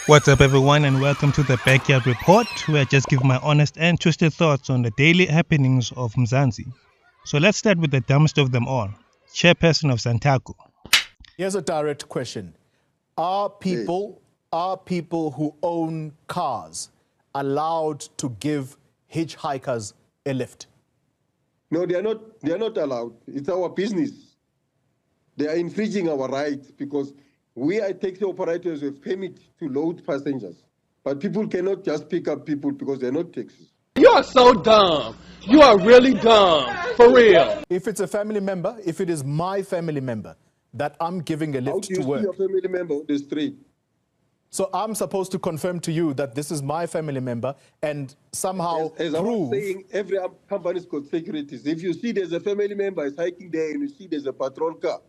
What's up, everyone, and welcome to the Backyard Report, where I just give my honest and twisted thoughts on the daily happenings of Mzansi. So let's start with the dumbest of them all, chairperson of Santaco. Here's a direct question. Are people who own cars allowed to give hitchhikers a lift? No, they are not allowed. It's our business. They are infringing our rights because we are taxi operators with permit to load passengers. But people cannot just pick up people because they're not taxis. You are so dumb. You are really dumb. For real. If it's a family member, if it is my family member that I'm giving a lift to work. How do you see your family member on the street? So I'm supposed to confirm to you that this is my family member and somehow as prove... I was saying, every company's got securities. If you see there's a family member is hiking there and you see there's a patrol car,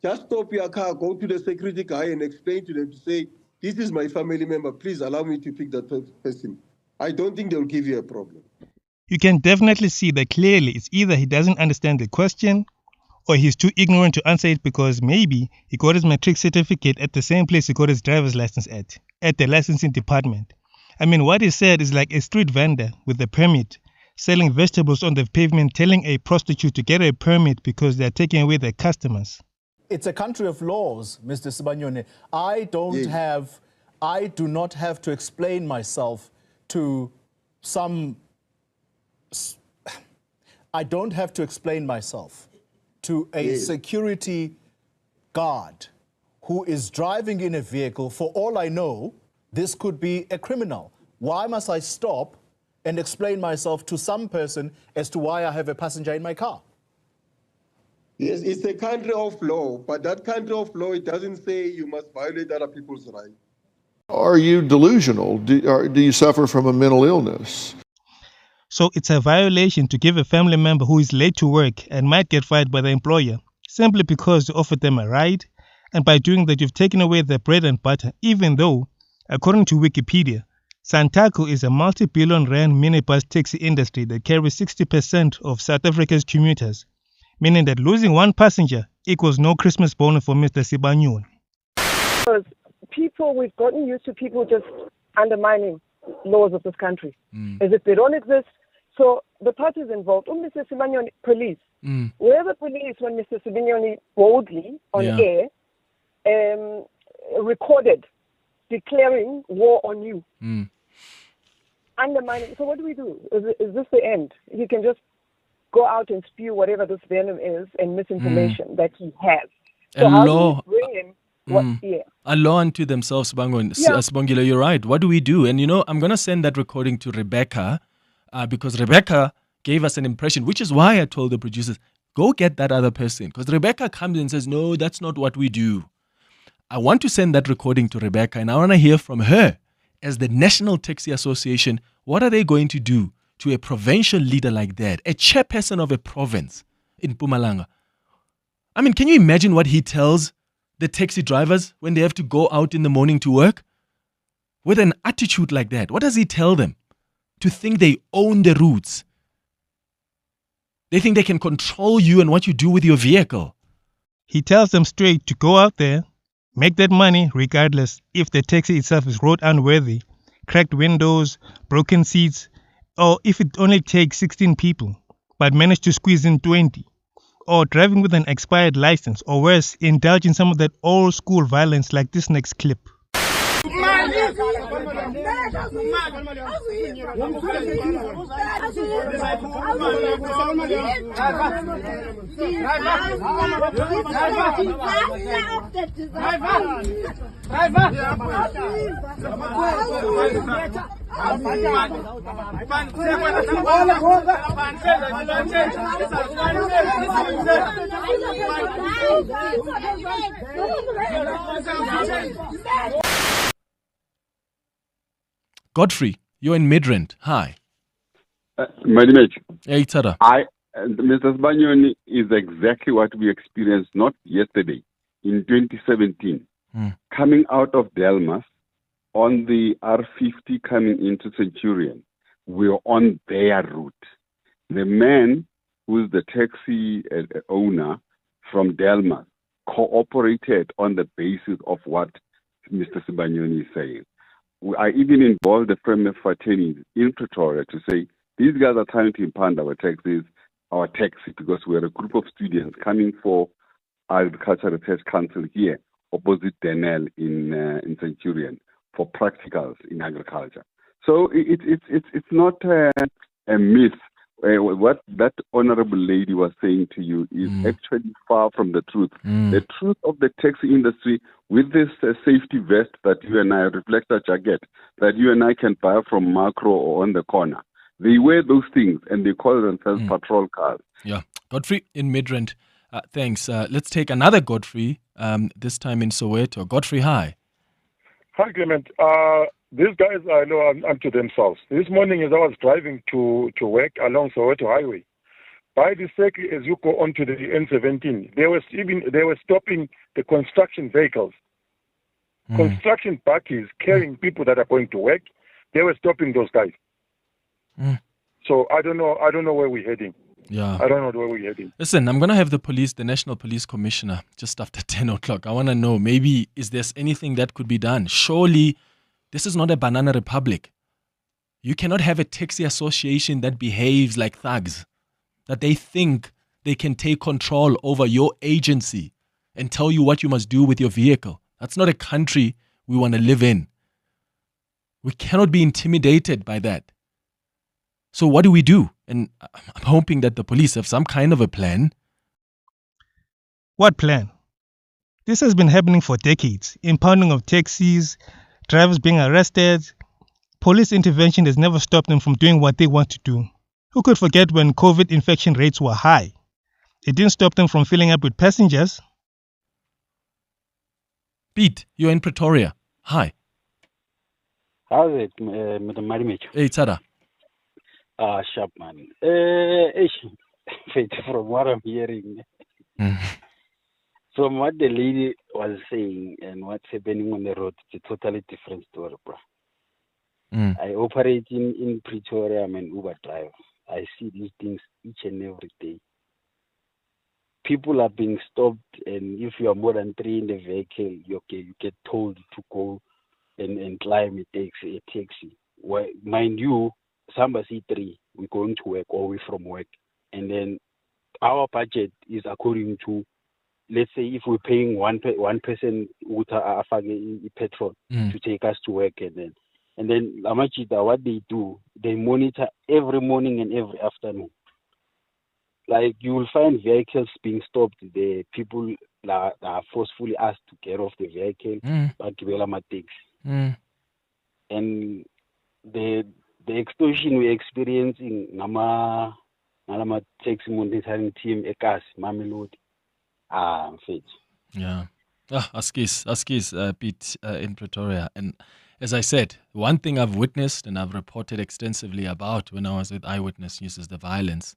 just stop your car, go to the security guy and explain to them to say, this is my family member, please allow me to pick that person. I don't think they'll give you a problem. You can definitely see that clearly it's either he doesn't understand the question or he's too ignorant to answer it because maybe he got his matric certificate at the same place he got his driver's license at the licensing department. I mean, what he said is like a street vendor with a permit selling vegetables on the pavement telling a prostitute to get a permit because they're taking away their customers. It's a country of laws, Mr. Sibanyoni. I do not have to explain myself to I don't have to explain myself to a security guard who is driving in a vehicle. For all I know, this could be a criminal. Why must I stop and explain myself to some person as to why I have a passenger in my car? Yes, it's a country of law, but that country of law, it doesn't say you must violate other people's rights. Are you delusional? Do you suffer from a mental illness? So it's a violation to give a family member who is late to work and might get fired by the employer simply because you offered them a ride, and by doing that you've taken away their bread and butter, even though, according to Wikipedia, Santaco is a multi-billion rand minibus taxi industry that carries 60% of South Africa's commuters, meaning that losing one passenger equals no Christmas bonus for Mr. Sibanyoni. Because we've gotten used to people just undermining laws of this country as if they don't exist. So the parties involved, Mr. Sibanyoni, police, where the police, when Mr. Sibanyoni boldly on air recorded declaring war on you, undermining. So what do we do? Is this the end? He can just go out and spew whatever this venom is and misinformation that he has. So how do we bring him? A law unto themselves, Sibongile, you're right. What do we do? And I'm going to send that recording to Rebecca because Rebecca gave us an impression, which is why I told the producers, go get that other person. Because Rebecca comes and says, no, that's not what we do. I want to send that recording to Rebecca and I want to hear from her as the National Taxi Association. What are they going to do to a provincial leader like that, a chairperson of a province in Mpumalanga? I mean, can you imagine what he tells the taxi drivers when they have to go out in the morning to work? With an attitude like that, what does he tell them? To think they own the routes. They think they can control you and what you do with your vehicle. He tells them straight to go out there, make that money regardless if the taxi itself is road unworthy, cracked windows, broken seats, or if it only takes 16 people, but manage to squeeze in 20. Or driving with an expired license, or worse, indulge in some of that old school violence like this next clip. Godfrey, you're in Midrand. Hi. Madimech, Hey, Tada. Mr. Sibanyoni is exactly what we experienced not yesterday, in 2017, coming out of Delmas on the R50 coming into Centurion. We were on their route. The man who's the taxi owner from Delmas cooperated on the basis of what Mr. Sibanyoni is saying. I even involved the family fraternities in Pretoria to say, these guys are trying to impound our taxi, because we're a group of students coming for Agricultural Research Council here, opposite Denel in Centurion, for practicals in agriculture. So it's not a myth. What that honorable lady was saying to you is actually far from the truth. The truth of the taxi industry, with this safety vest that you and I, reflector jacket, that you and I can buy from Macro or on the corner, they wear those things and they call themselves patrol cars. Yeah. Godfrey in Midrand, thanks. Let's take another Godfrey, this time in Soweto. Godfrey, hi. Hi, Clement. These guys, I know, are unto themselves. This morning, as I was driving to work along Soweto Highway, by the circle, as you go onto the N17, they were stopping the construction vehicles, construction buses carrying people that are going to work. They were stopping those guys. So I don't know where we're heading. Yeah. I don't know where we're heading. Listen, I'm going to have the National Police Commissioner, just after 10 o'clock. I want to know, maybe, is there anything that could be done? Surely, this is not a banana republic. You cannot have a taxi association that behaves like thugs, that they think they can take control over your agency and tell you what you must do with your vehicle. That's not a country we want to live in. We cannot be intimidated by that. So what do we do? And I'm hoping that the police have some kind of a plan. What plan? This has been happening for decades. Impounding of taxis, drivers being arrested. Police intervention has never stopped them from doing what they want to do. Who could forget when COVID infection rates were high? It didn't stop them from filling up with passengers. Pete, you're in Pretoria. Hi. How's it, Madam Marimich? Hey, Tada. Sharp man. From what I'm hearing, from what the lady was saying and what's happening on the road, it's a totally different story, bro. I operate in Pretoria. I'm an Uber driver. I see these things each and every day. People are being stopped, and if you are more than 3 in the vehicle, you get told to go and climb a taxi. Well, mind you, some see 3, we're going to work or we're from work. And then our budget is according to, let's say, if we're paying one person with a petrol to take us to work, and then Lamachita, what they do, they monitor every morning and every afternoon. Like, you will find vehicles being stopped. The people are forcefully asked to get off the vehicle, but to be taxi. And the extortion we're experiencing, Nama taxi monitoring team, Ekas, Mamelodi, fit. Yeah. Askis, Pete, in Pretoria. And as I said, one thing I've witnessed and I've reported extensively about when I was with Eyewitness News is the violence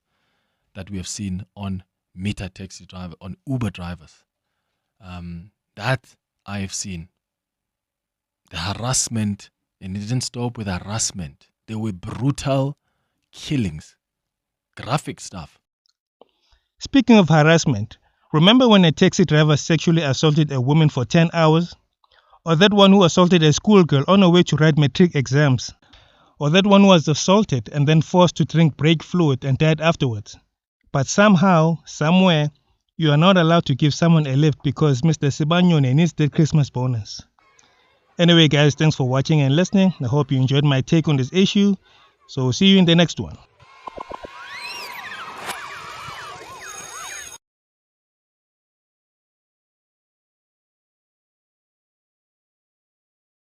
that we have seen on meter taxi driver, on Uber drivers. That I have seen. The harassment, and it didn't stop with harassment. There were brutal killings, graphic stuff. Speaking of harassment, remember when a taxi driver sexually assaulted a woman for 10 hours? Or that one who assaulted a schoolgirl on her way to write matric exams? Or that one who was assaulted and then forced to drink brake fluid and died afterwards? But somehow, somewhere, you are not allowed to give someone a lift because Mr. Sibanyone needs the Christmas bonus. Anyway, guys, thanks for watching and listening. I hope you enjoyed my take on this issue. So see you in the next one.